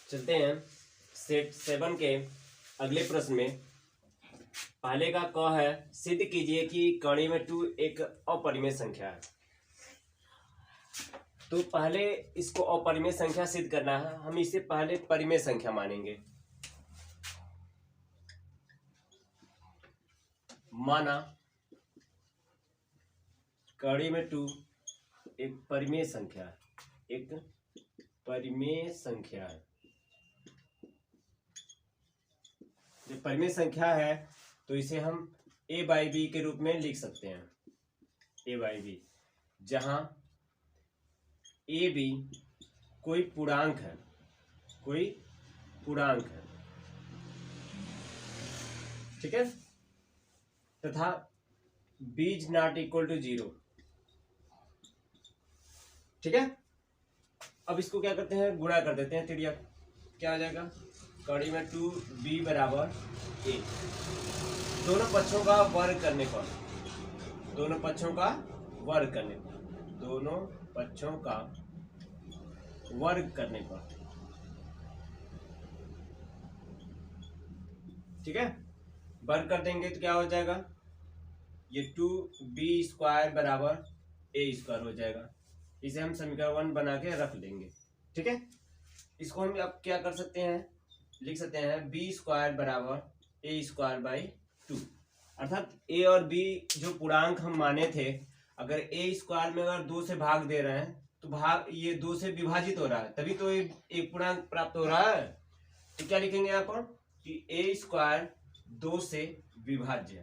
चलते हैं सेट 7 के अगले प्रश्न में। पहले का क है, सिद्ध कीजिए कि कड़ी में 2 एक अपरिमेय संख्या है। तो पहले इसको अपरिमेय संख्या सिद्ध करना है। हम इसे पहले परिमेय संख्या मानेंगे। माना कड़ी में 2 एक परिमेय संख्या है, एक परिमेय संख्या है। जब परिमेय संख्या है तो इसे हम a बाई बी के रूप में लिख सकते हैं। a बाई बी, जहां ए बी कोई पूर्णांक है, कोई पूर्णांक है, ठीक है, तथा b is not equal to 0, ठीक है। अब इसको क्या करते हैं, गुणा कर देते हैं, त्रिज्या क्या हो जाएगा, कड़ी में 2b बराबर a। दोनों पक्षों का वर्ग करने पर, दोनों पक्षों का वर्ग करने पर, दोनों पक्षों का वर्ग करने पर, ठीक है, वर्ग कर देंगे तो क्या हो जाएगा, ये 2b² बराबर a² हो जाएगा। इसे हम समीकरण 1 बना के रख लेंगे, ठीक है। इसको हम अब क्या कर सकते हैं, लिख सकते हैं b² बराबर a² बाई 2। अर्थात a और b जो पूर्णांक हम माने थे, अगर a² में अगर 2 से भाग दे रहे हैं तो भाग ये 2 से विभाजित हो रहा है, तभी तो एक पूर्णांक प्राप्त हो रहा है। तो क्या लिखेंगे यहाँ पर कि a² 2 से विभाज्य है,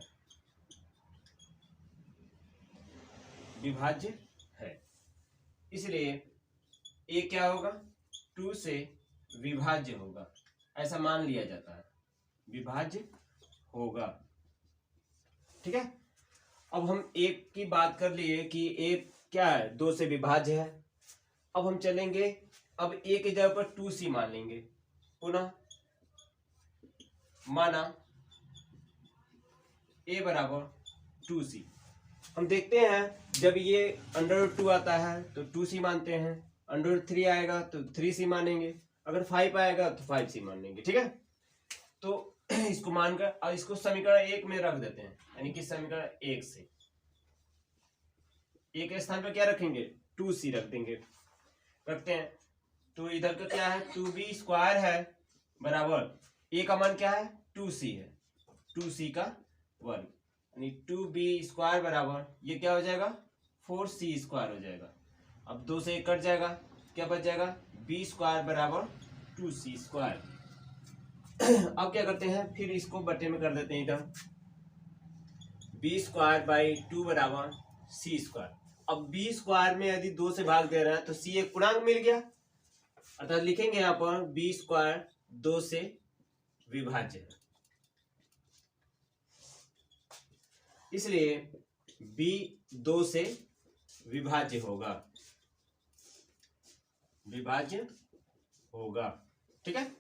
विभाज्य है, इसलिए a क्या होगा, 2 से विभाज्य होगा, ऐसा मान लिया जाता है, विभाज्य होगा, ठीक है। अब हम a की बात कर लिए कि a क्या है, 2 से विभाज्य है। अब हम चलेंगे, अब a की जगह पर 2c मान लेंगे। पुनः माना a बराबर 2c। हम देखते हैं जब ये √2 आता है तो 2c मानते हैं, √3 आएगा तो 3c मानेंगे, अगर 5 आएगा तो 5c मान लेंगे, ठीक है। तो इसको मानकर और इसको समीकरण 1 में रख देते हैं, यानी कि समीकरण 1 से a के स्थान पर क्या रखेंगे, 2c रख देंगे, रखते हैं। तो इधर का क्या है, 2b² है बराबर a का मान क्या है, 2c है, 2c का वर्ग, यानी 2b² बराबर ये क्या हो जाएगा, 4c² हो जाएगा। अब 2 से 1 कट जाएगा, क्या बच जाएगा, b² बराबर 2c²। अब क्या करते हैं, फिर इसको बटे में कर देते हैं इधर, b² बाई 2 बराबर c²। अब b² में यदि 2 से भाग दे रहा है तो c एक पूर्णांक मिल गया, अर्थात लिखेंगे यहाँ पर b² 2 से विभाज्य है, इसलिए b 2 से विभाज्य होगा, विभाज्य होगा, ठीक है।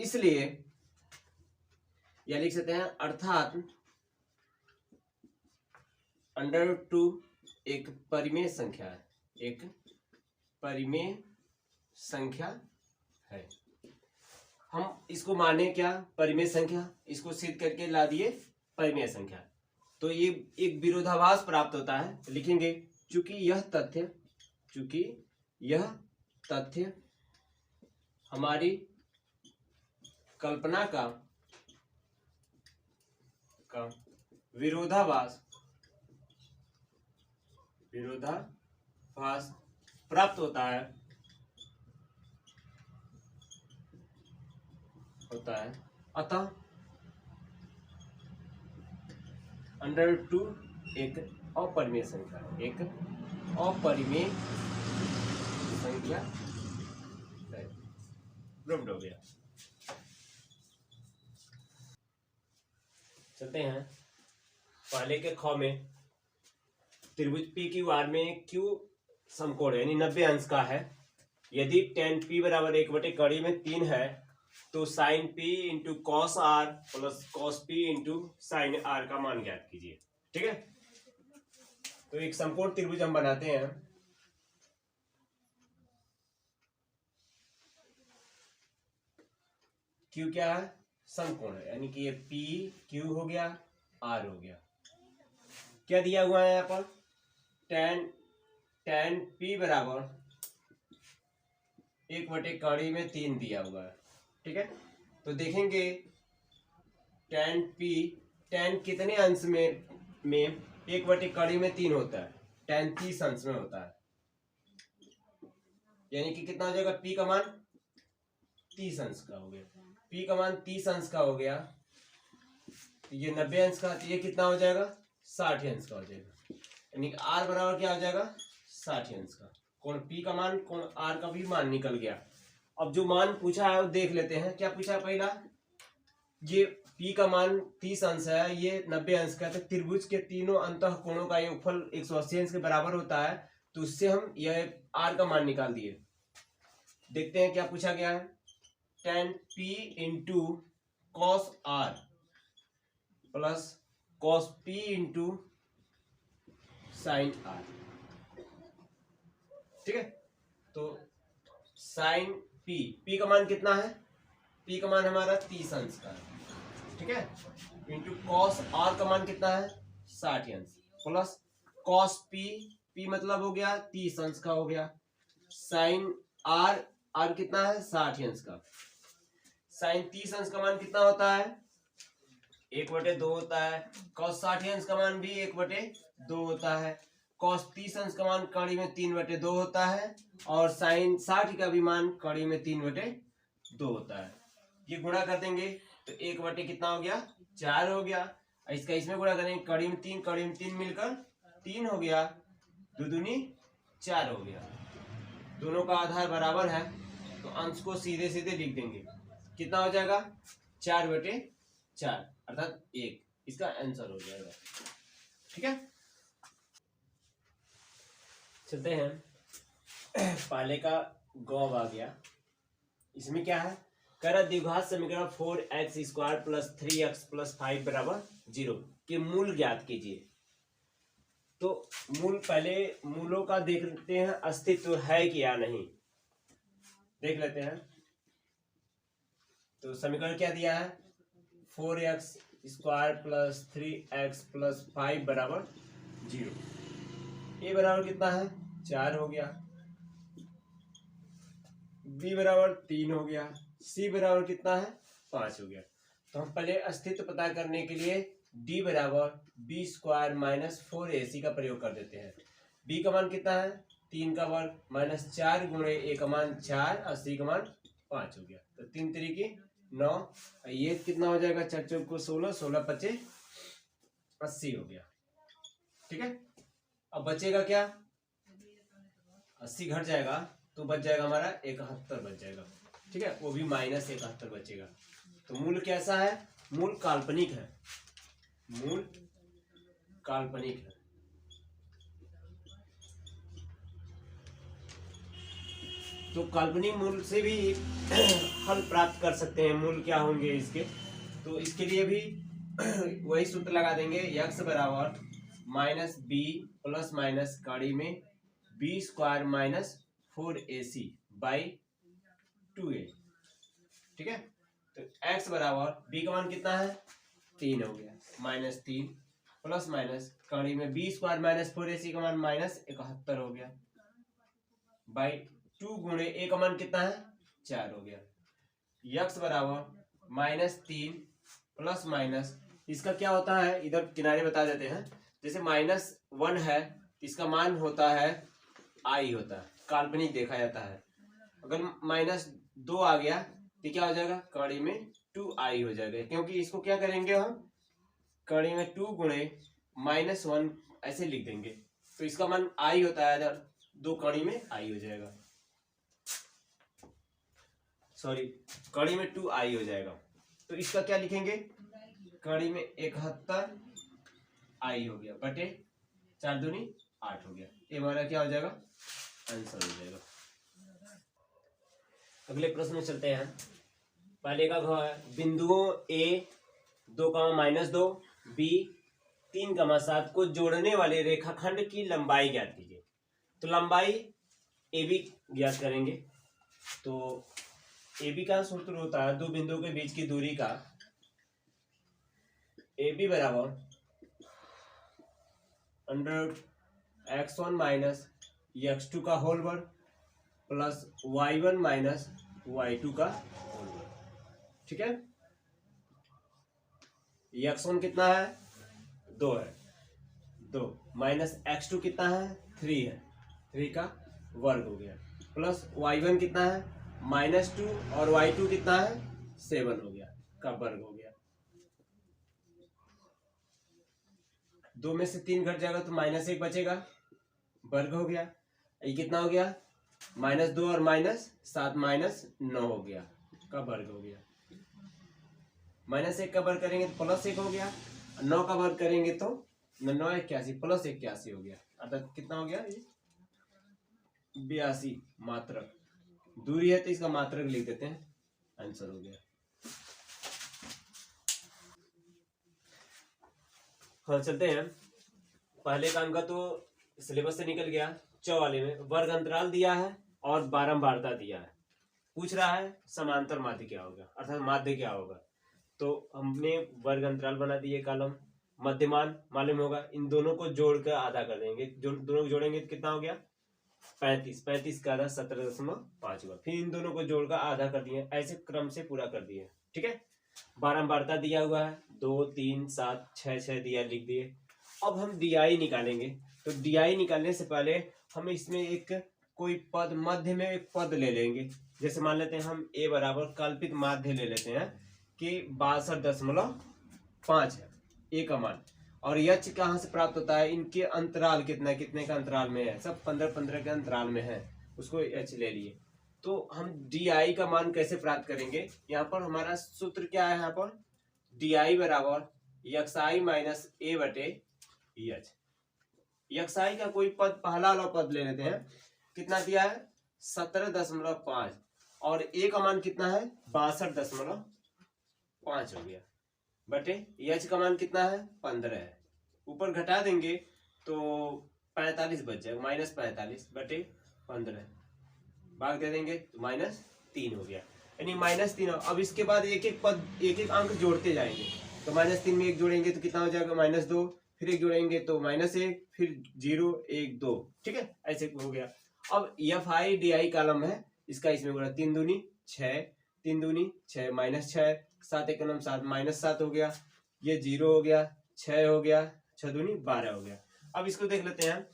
इसलिए यह लिख सकते हैं, अर्थात √2 एक परिमेय संख्या है, एक परिमेय संख्या है। हम इसको माने क्या, परिमेय संख्या, इसको सिद्ध करके ला दिए परिमेय संख्या, तो ये एक विरोधाभास प्राप्त होता है। लिखेंगे चूंकि यह तथ्य हमारी कल्पना का विरोधाभास प्राप्त होता है, अतः √2 एक अपरिमेय संख्या है, एक अपरिमेय संख्या है। प्रूव्ड हो गया। चलते हैं पहले के ख में, त्रिभुज PQR में Q समकोण यानी 90 अंश का है। यदि tan P बराबर 1 कड़ी में 3 है तो sin P into cos R plus cos P into sin R का मान ज्ञात कीजिए, ठीक है। तो एक समकोण त्रिभुज हम बनाते हैं, क्यू क्या है, समकोण है, यानी कि ये पी क्यू हो गया, आर हो गया। क्या दिया हुआ है यहाँ पर, टेन पी बराबर 1/3 दिया हुआ है। ठीक है, तो देखेंगे टेन पी, टेन कितने अंश में 1/3 होता है, टेन 30 अंश में होता है, यानी कि कितना हो जाएगा, पी का मान 30 अंश का हो गया, पी का मान 30 अंश का हो गया, तो ये 90 अंश का, तो ये कितना हो जाएगा, 60 अंश का हो जाएगा, यानी कि आर बराबर क्या हो जाएगा, 60 अंश का। कोण पी का मान, कोण आर का भी मान निकल गया। अब जो मान पूछा है वो देख लेते हैं, क्या पूछा है पहला, ये पी का मान 30 अंश है, ये 90 अंश का, तो त्रिभुज के तीनों अंतः कोणों का योगफल 180 अंश के बराबर होता है, तो उससे हम यह आर का मान निकाल दिए। देखते हैं क्या पूछा गया है, ten P into cos R plus cos P into sine R. ठीक है, तो साइन पी का मान कितना है, पी का मान हमारा 30 अंश का है। ठीक है, इंटू कॉस आर का मान कितना है, 60 अंश, प्लस कॉस पी मतलब हो गया 30 अंश का हो गया, साइन आर कितना है, 60 अंश का। साइन 30 अंश का मान कितना होता है, 1/2 होता है, कॉस 60 अंश का मान भी 1/2 होता है, कॉस 30 अंश का मान कड़ी में 3/2 होता है, और साइन 60 का भी मान कड़ी में 3/2 होता है। ये गुणा कर देंगे तो 1 कितना हो गया, 4 हो गया, इसका इसमें गुणा करेंगे, कड़ी में 3 मिलकर 3 हो गया, 2 दूनी 4 हो गया। दोनों का आधार बराबर है, तो अंश को सीधे सीधे लिख देंगे, कितना हो जाएगा, 4/4 अर्थात 1, इसका आंसर हो जाएगा। ठीक है, चलते हैं, पहले का गौब आ गया, इसमें क्या है, कर द्विघात समीकरण 4x² + 3x + 5 बराबर 0 के मूल ज्ञात कीजिए। तो मूल, पहले मूलों का देख लेते हैं, अस्तित्व है कि या नहीं, देख लेते हैं। तो समीकरण क्या दिया है, 4x² + 3x + 5 बराबर 0। ए बराबर कितना है, 4 हो गया, बी बराबर 3 हो गया, सी बराबर कितना है, 5 हो गया। तो हम पहले अस्तित्व पता करने के लिए डी बराबर बी स्क्वायर माइनस 4ac का प्रयोग कर देते हैं। बी का मान कितना है, 3 का वर्ग माइनस 4 गुणे ए का मान 4 और सी का मान 5 हो गया, तो 3 3 9, ये कितना हो जाएगा, 4 4 को 16, 16 5 80 हो गया। ठीक है, अब बचेगा क्या, 80 घट जाएगा तो बच जाएगा हमारा 71 बच जाएगा। ठीक है, वो भी माइनस 71 बचेगा। तो मूल कैसा है, मूल काल्पनिक है, मूल काल्पनिक है। तो काल्पनिक मूल से भी हल प्राप्त कर सकते हैं, मूल क्या होंगे इसके, तो इसके लिए भी वही सूत्र लगा देंगे, x बराबर -b प्लस माइनस कड़ी में b² minus 4ac by 2a। ठीक है, तो x बराबर b का मान कितना है, 3 हो गया, -3 प्लस माइनस कड़ी में b² माइनस 4ac का मान -71 हो गया, बाई 2 गुणे a का मान कितना है, 4 हो गया। x बराबर -3 प्लस माइनस, इसका क्या होता है, इधर किनारे बता देते हैं, जैसे -1 है, इसका मान होता है i होता है, काल्पनिक देखा जाता है। अगर -2 आ गया तो क्या हो जाएगा, कड़ी में 2i हो जाएगा, क्योंकि इसको क्या करेंगे हम, कड़ी में 2 गुणे -1 ऐसे लिख देंगे, तो इसका मान i होता है, इधर 2 कड़ी में i हो जाएगा, सॉरी कड़ी में 2i हो जाएगा। तो इसका क्या लिखेंगे, कड़ी में 71 i हो गया बटे 4 दूनी 8 हो गया, ये हमारा क्या हो जाएगा, आंसर हो जाएगा। अगले प्रश्न में चलते हैं। पहले का है, बिंदुओं a 2, b 3, 7 को जोड़ने वाले रेखाखंड की लंबाई ज्ञात कीजिए। तो लंबाई AB ज्ञात करेंगे, तो ए बी का सूत्र होता है दो बिंदुओं के बीच की दूरी का, ए बी बराबर अंडर x1 माइनस x2 का होल वर्ग प्लस y1 माइनस y2 का होल वर्ग। ठीक है, x1 कितना है 2 है, 2 माइनस x2 कितना है 3 है, 3 का वर्ग हो गया, प्लस y1 कितना है -2 और y2 कितना है 7 हो गया का वर्ग हो गया। 2 में से 3 घट जाएगा तो -1 बचेगा, वर्ग हो गया। ये कितना हो गया -2 और -7 -9 हो गया का वर्ग हो गया। -1 का वर्ग करेंगे तो +1 हो गया, 9 का वर्ग करेंगे तो 9 81 + 81 हो गया, अर्थात कितना हो गया ये 82 मात्रक। दूरी है तो इसका मात्रक लिख देते हैं, आंसर हो गया। हाँ चलते हैं, पहले काम का तो सिलेबस से निकल गया। 44 में वर्ग अंतराल दिया है और बारंबारता दिया है, पूछ रहा है समांतर माध्य क्या होगा, अर्थात माध्य क्या होगा। तो हमने वर्ग अंतराल बना दिए कॉलम, मध्यमान मालूम होगा, इन दोनों को जोड़कर आधा कर देंगे, जो दोनों को जोड़ेंगे तो कितना हो गया 35, 35 का आधा 17.5 हुआ, फिर इन दोनों को जोड़कर आधा कर दिए, ऐसे क्रम से पूरा कर दिए। ठीक है, बारंबारता दिया हुआ है 2 3 7 6 6 दिया, लिख दिए। अब हम DI निकालेंगे, तो DI निकालने से पहले हम इसमें एक कोई पद मध्य में एक पद ले लेंगे, जैसे मान लेते हैं हम A बराबर कल्पित माध्य ले लेते हैं कि 62.5 है A का मान, और H कहाँ से प्राप्त होता है, इनके अंतराल कितना कितने का अंतराल में है, सब 15-15 के अंतराल में है, उसको H ले लिए। तो हम DI का मान कैसे प्राप्त करेंगे, यहाँ पर हमारा सूत्र क्या है, यहाँ पर DI बराबर XI माइनस A बटे H। XI का कोई पद पहला वाला पद ले लेते हैं, कितना दिया है 17.5 और A का मान कितना है 62.5 हो गया, बटे H का मान कितना है 15 है, ऊपर घटा देंगे तो 45 बच जाएगा, -45 बटे 15, भाग दे देंगे तो -3 हो गया, यानी -3। अब इसके बाद एक एक पद एक एक अंक जोड़ते जाएंगे, तो -3 में एक जोड़ेंगे तो कितना हो जाएगा -2, फिर एक जोड़ेंगे तो -1, फिर 0 1 2। ठीक है, ऐसे हो गया। अब FI DI कॉलम है, इसका इसमें बोला 3 दूनी 6, 3 दूनी 6 -6, 7 एक 7 -7 हो गया, ये 0 हो गया, 6 हो गया, 6 दूनी 12 हो गया। अब इसको देख लेते हैं,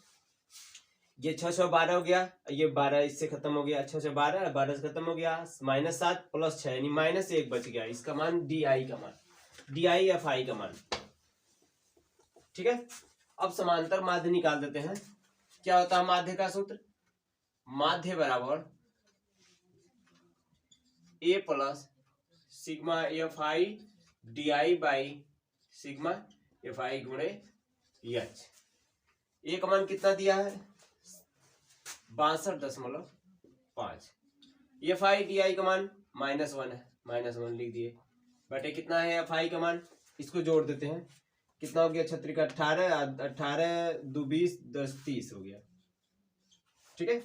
ये 6 6 12 हो गया, ये 12 इससे खत्म हो गया, 6 6 12 12 से खत्म हो गया, -7 + 6 यानी -1 बच गया, इसका मान DI का मान, DI FI का मान। ठीक है, अब समांतर माध्य निकाल देते हैं। क्या होता है माध्य का सूत्र, माध्य बराबर A plus sigma FI DI by sigma FI गुणे H। A का मान कितना दिया है 62.5, FI DI का मान -1 है, -1 लिख दिए, बटे कितना है FI का मान, इसको जोड़ देते हैं, कितना हो गया 36 का 18, 18 2 20 10 30 हो गया। ठीक है,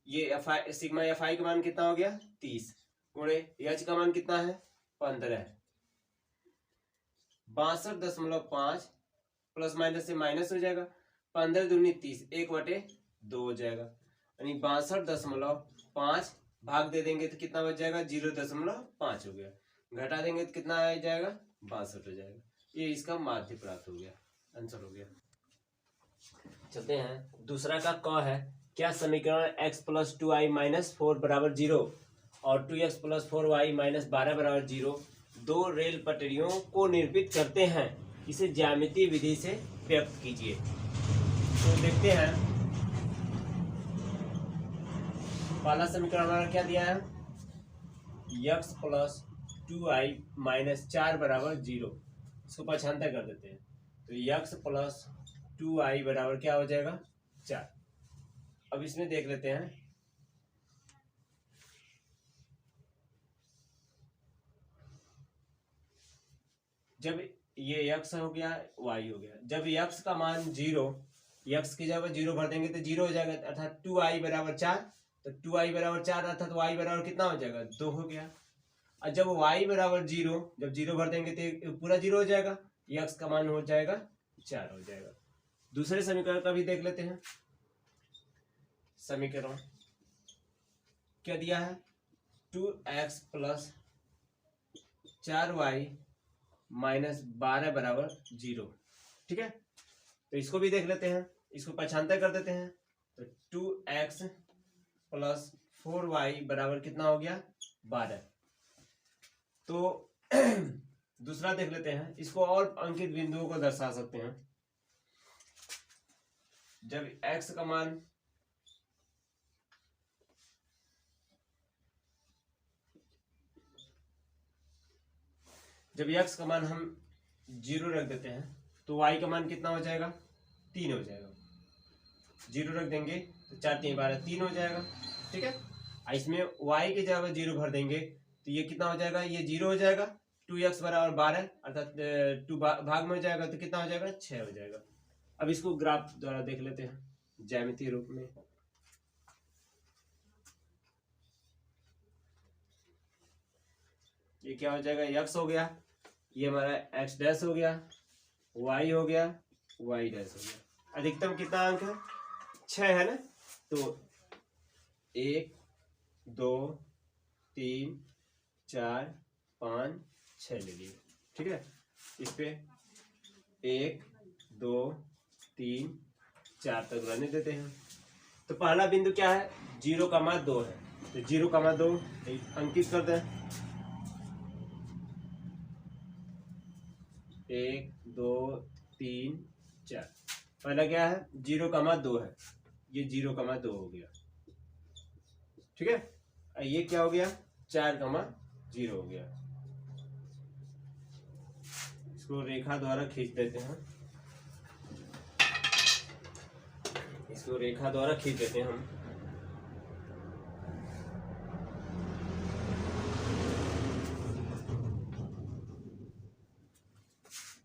ये सिग्मा FI का मान कितना हो गया 30, गुणे H का मान कितना है 15, 62.5 प्लस माइनस से माइनस हो जाएगा, 15 दूनी 30, 1/2 हो जाएगा, यानी 62.5 भाग दे देंगे तो कितना बच जाएगा 0.5 हो गया, घटा देंगे तो कितना आ जाएगा 62 हो जाएगा। ये इसका माध्य प्राप्त हो गया, आंसर हो गया। चलते हैं, दूसरा का क है, क्या समीकरण x + 2i - 4 = 0 और 2x + 4y - 12 = 0 दो रेल पटरियों को निरूपित करते हैं, इसे ज्यामितीय विधि से व्यक्त कीजिए। तो देखते हैं, पहला समीकरण हमारा क्या दिया है, x + 2i - 4 = 0, इसको पक्षांतर कर देते हैं, तो x + 2i बराबर क्या हो जाएगा 4। अब इसमें देख लेते हैं, जब ये x हो गया y हो गया, जब x का मान 0, x की जगह 0 भर देंगे तो 0 हो जाएगा, अर्थात 2i बराबर 4 तो 2i बराबर 4 आता तो y बराबर कितना हो जाएगा 2 हो गया। और जब y बराबर 0, जब 0 भर देंगे तो पूरा 0 हो जाएगा, x का मान हो जाएगा 4 हो जाएगा। दूसरे समीकरण का भी देख लेते हैं। समीकरण क्या दिया है 2x प्लस 4y माइनस 12 बराबर 0। ठीक है, तो इसको भी देख लेते हैं, इसको पक्षांतर कर देते हैं। तो 2x प्लस 4y बराबर कितना हो गया 12। तो दूसरा देख लेते हैं, इसको और अंकित बिंदुओं को दर्शा सकते हैं। जब x का मान हम 0 रख देते हैं तो y का मान कितना हो जाएगा 3 हो जाएगा। 0 रख देंगे तो 4 3 12 3 हो जाएगा। ठीक है, इसमें y की जगह 0 भर देंगे तो ये कितना हो जाएगा, ये 0 हो जाएगा। 2x बराबर 12 अर्थात 2 भाग में हो जाएगा तो कितना हो जाएगा 6 हो जाएगा। अब इसको ग्राफ द्वारा देख लेते हैं ज्यामितीय रूप में। ये क्या हो जाएगा x हो गया, ये हमारा x डैश हो गया, y हो गया, y डैश हो गया। अधिकतम कितना अंक है 6 है ना, तो 1 2 3 4 5 6 ले लिए। ठीक है, इस पे 1 2 3 4 तक रहने देते हैं। तो पहला बिंदु क्या है 0,2 है, तो 0,2 अंकित कर दें। 1 2 3 4, पहला क्या है 0,2 है, ये 0,2 हो गया। ठीक है, ये क्या हो गया 4,0 हो गया। इसको रेखा द्वारा खींच देते हैं, इसको रेखा द्वारा खींच देते हैं हम।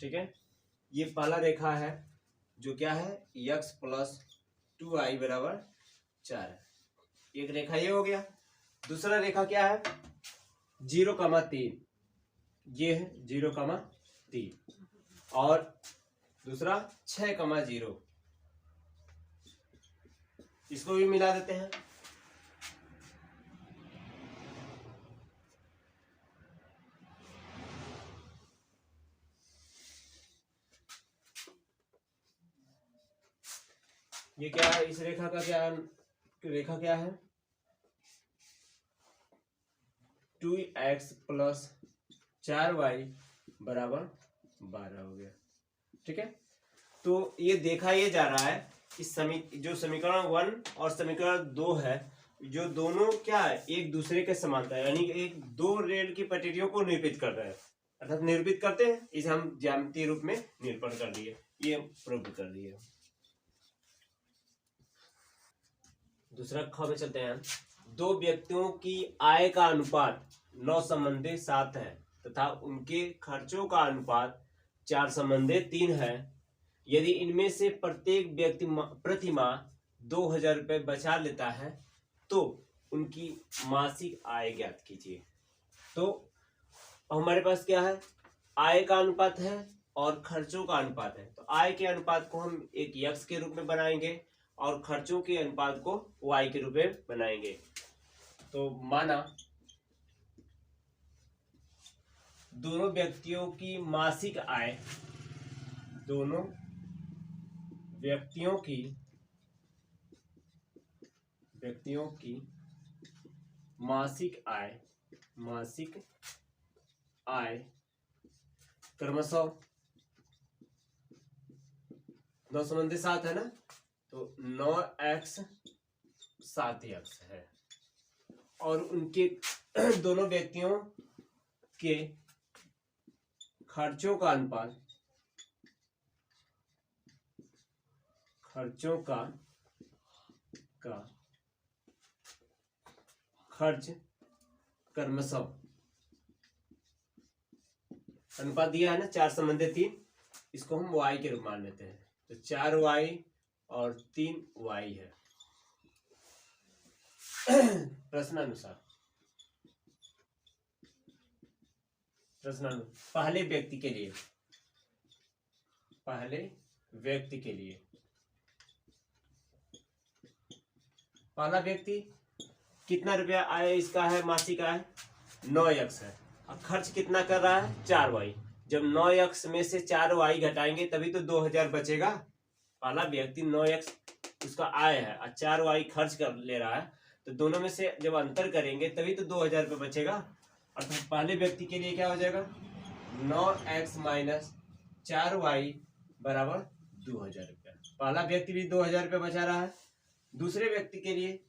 ठीक है, ये पहला रेखा है जो क्या है x प्लस 2i बराबर 4 है, एक रेखा ये हो गया। दूसरा रेखा क्या है 0,3, ये है 0,3, और दूसरा 6,0, इसको भी मिला देते हैं। ये क्या है, इस रेखा का क्या है 2x प्लस 4y बराबर 12 हो गया। ठीक है, तो ये देखा ये जा रहा है इस जो समीकरण 1 और समीकरण 2 है, जो दोनों क्या है एक दूसरे के समांतर, यानी एक दो रेल की पटरियों को निरूपित कर रहे हैं, अर्थात निरूपित करते हैं। इसे हम ज्यामितीय रूप में निरूपण कर लिए, ये प्रूव कर लिए। दूसरा ख में चलते हैं। दो व्यक्तियों की आय का अनुपात 9 संबंधी 7 है तथा उनके खर्चों का अनुपात 4 संबंधी 3 है। यदि इनमें से प्रत्येक व्यक्ति प्रति माह 2,000 रुपये बचा लेता है तो उनकी मासिक आय ज्ञात कीजिए। तो हमारे पास क्या है, आय का अनुपात है और खर्चों का अनुपात है। तो आय के अनुपात को हम एक x के रूप में बनाएंगे और खर्चों के अनुपात को y के रूप में बनाएंगे। तो माना दोनों व्यक्तियों की मासिक आय, दोनों व्यक्तियों की मासिक आय क्रमशः 9 संबंधी 7 है ना, तो 9x 7x है, और उनके दोनों व्यक्तियों के खर्चों का अनुपात, खर्च क्रमशः अनुपात दिया है ना 4 संबंधी 3, इसको हम y के रूप मान लेते हैं। तो 4y और 3y है। प्रश्नानुसार पहले व्यक्ति के लिए पहला व्यक्ति कितना रुपया आय इसका है, मासिक आय 9x है, और खर्च कितना कर रहा है 4y। जब 9x में से 4y घटाएंगे तभी तो 2000 बचेगा। पहला व्यक्ति 9x उसका आय है और 4y खर्च कर ले रहा है, तो दोनों में से जब अंतर करेंगे तभी तो 2000 रुपये बचेगा। और तो पहले व्यक्ति के लिए क्या हो जाएगा 9x माइनस 4y बराबर 2000 रुपया। पहला व्यक्ति भी 2000 रुपये बचा रहा है। दूसरे व्यक्ति के लिए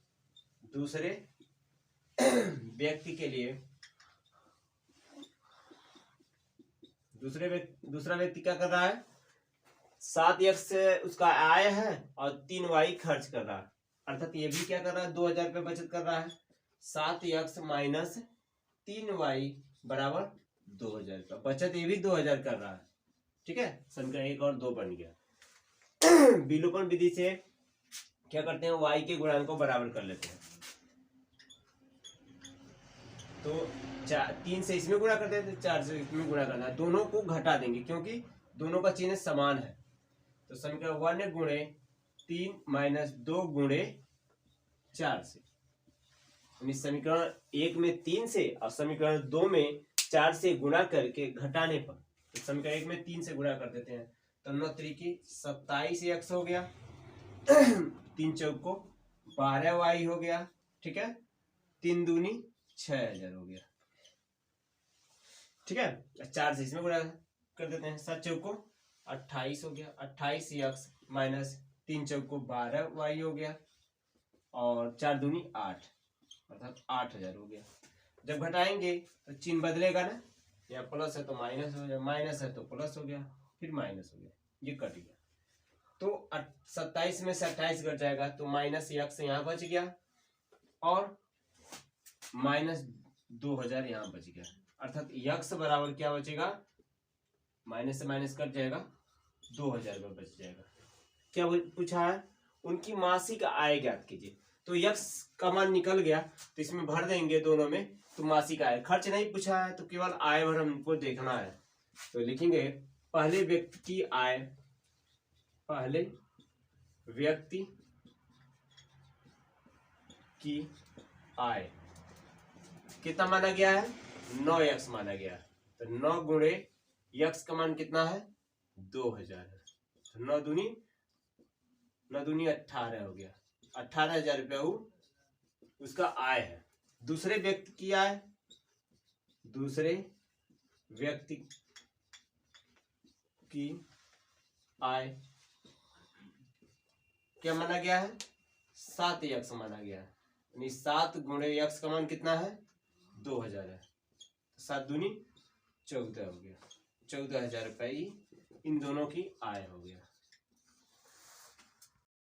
दूसरा व्यक्ति क्या कर रहा है 7x से उसका आय है और 3y खर्च कर रहा है, अर्थात ये भी क्या कर रहा है 2000 रुपये बचत कर रहा है। 7x माइनस 3y बराबर 2000 का बचत ये भी 2000 कर रहा है। ठीक है, समीकरण 1 और 2 बन गया। विलोपन विधि से क्या करते हैं y के गुणांक को बराबर कर लेते हैं। तो 3 से इसमें गुणा करते हैं, 4 से इसमें गुणा करना है, दोनों को घटा देंगे क्योंकि दोनों का चिन्ह समान है। तो समीकरण 1 गुणे 3 माइनस 2 गुणे 4 से, समीकरण 1 में 3 से और समीकरण 2 में 4 से गुणा करके घटाने पर, तो समीकरण 1 में 3 से गुणा कर देते हैं तो 9 त्रिकी 27x हो गया, 3 चौक को 12y हो गया। ठीक है, 3 दूनी 6000 हो गया। ठीक है, 4 से इसमें गुणा कर देते हैं, 7 चौक को 28 हो गया, 28x माइनस 3 चौक को 12y हो गया और 4 दूनी 8 अर्थात 8000 हो गया। जब घटाएंगे तो चिन्ह बदलेगा ना, या प्लस है तो माइनस हो गया, माइनस है तो प्लस हो गया, फिर माइनस हो गया, ये कट गया। तो 27 में से 28 घट जाएगा तो माइनस x यहाँ बच गया और माइनस 2000 यहाँ बच गया, अर्थात x बराबर क्या बचेगा, माइनस से माइनस कट जाएगा, 2000 रुपये बच जाएगा। क्या पूछा है, उनकी मासिक आय ज्ञात कीजिए। तो x का मान निकल गया तो इसमें भर देंगे दोनों में, तो मासिक आय, खर्च नहीं पूछा है तो केवल आय भर हमको देखना है। तो लिखेंगे पहले व्यक्ति की आय, पहले व्यक्ति की आय कितना माना गया है 9x माना गया है, तो 9 गुणे x का मान कितना है 2000 है, तो 9 दूनी 18 हो गया, 18,000 रुपया उसका आय है। दूसरे व्यक्ति की आय, दूसरे व्यक्ति की आय क्या माना गया है 7x माना गया है, यानी 7 गुणे x का मान कितना है 2000 है, 7 दूनी 14 हो गया, 14,000 रुपये इन दोनों की आय हो गया।